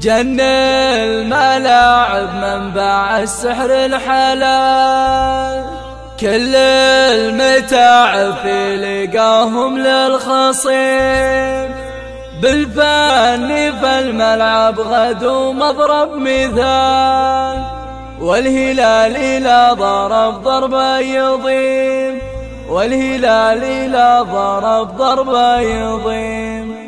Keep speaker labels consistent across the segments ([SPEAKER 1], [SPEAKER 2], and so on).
[SPEAKER 1] جن الملاعب منبع السحر الحلال، كل المتاعب في لقاهم للخصيم، بالفن فالملعب غدو مضرب مثال، والهلال إذا ضرب ضربة يضيم، والهلال إذا ضرب ضربة يضيم.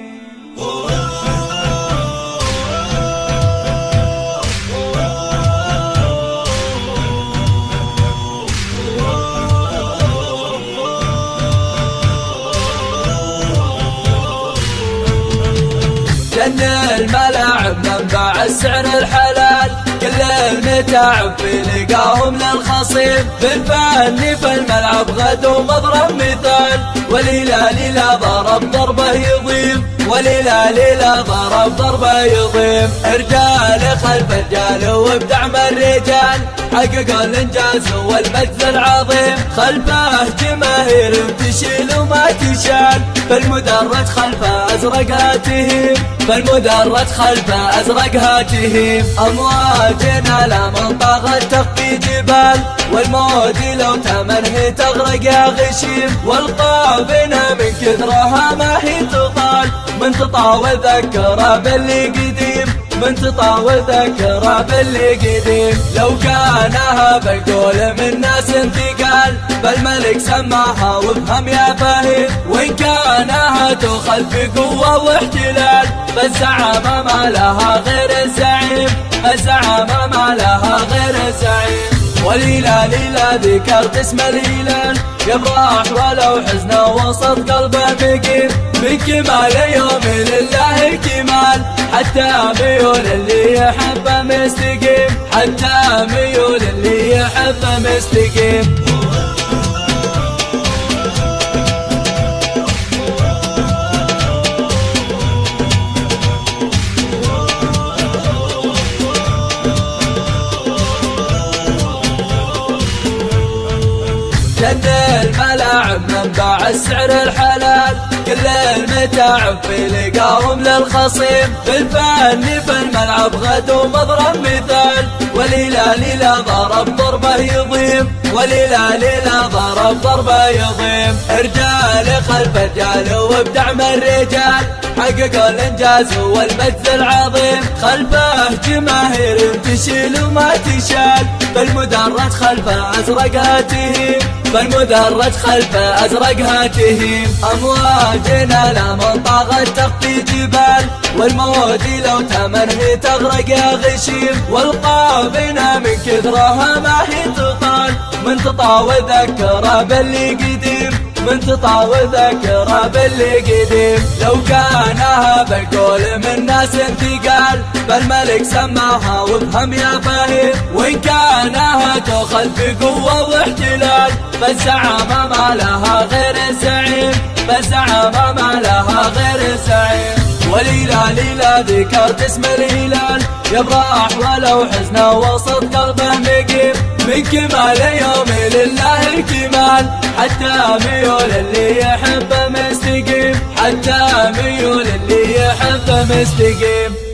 [SPEAKER 1] جن الملاعب منبع السعر الحلال، كل المتاعب في لقاهم للخصيم، بالفن فالملعب غدو مضرب مثال، والهلال إذا ضرب ضربه يضيم، والهلال إذا ضرب ضربه يضيم. رجال خلف رجال وبدعم الرجال، حققوا الانجاز والمجد العظيم، خلفه جماهير تشيل وما تشال، فالمدرج خلفه ازرقها تهيم، فالمدرج خلفه ازرقها تهيم. امواجنا لا من طاغت تخفي جبال، والموج لو تمنه تغرق يا غشيم، والقابنا من كثرها ما هي تطال، من تطاول ذكرى باللي قديم، من تطاول ذكرى باللي قديم. لو كانها بقول من ناس انتقال، فالملك سماها وافهم يا فهيم، وإن كانها تخل في قوة واحتلال، فالزعامة ما لها غير الزعيم، الزعامة ما لها غير الزعيم. والهلال إذا ذكرت اسم الهلال يفرح ولو حزنه وسط قلبه مقيم، من كمال يوم لله الكمال، حتى ميول اللي يحبه مستقيم، حتى ميول اللي يحبه مستقيم. جن الملاعب منبع السعر الحلال، كل المتاعب في لقاهم للخصيم، بالفن فالملعب غدو مضرب مثال، والهلال إذا ضرب ضربه يضيم، والهلال إذا ضرب ضربه يضيم. رجال خلف رجال وبدعم الرجال، حققوا الانجاز والمجد العظيم، خلفه جماهير تشيل وما تشال، فالمدرج خلفه ازرقها تهيم، فالمدرج خلفه ازرقها تهيم. امواجنا لا من طاغت تخفي جبال، والموج لو تمنه تغرق يا غشيم، والقابنا من كثرها ما هي تطال، من تطاول ذكرى باللي قديم، من تطاول ذكرى باللي قديم. لو كانها بقول من ناس انتقال، فالملك سماها وافهم يا فهيم، وإن كانها تخل في قوة واحتلال، فالزعامة ما لها غير الزعيم، فالزعامة ما لها غير الزعيم. والهلال إذا ذكرت اسم الهلال يفرح ولو حزنه وسط قلبه مقيم، من كمال يوم لله الكمال، حتى ميول اللي يحبه مستقيم، حتى ميول اللي يحبه مستقيم.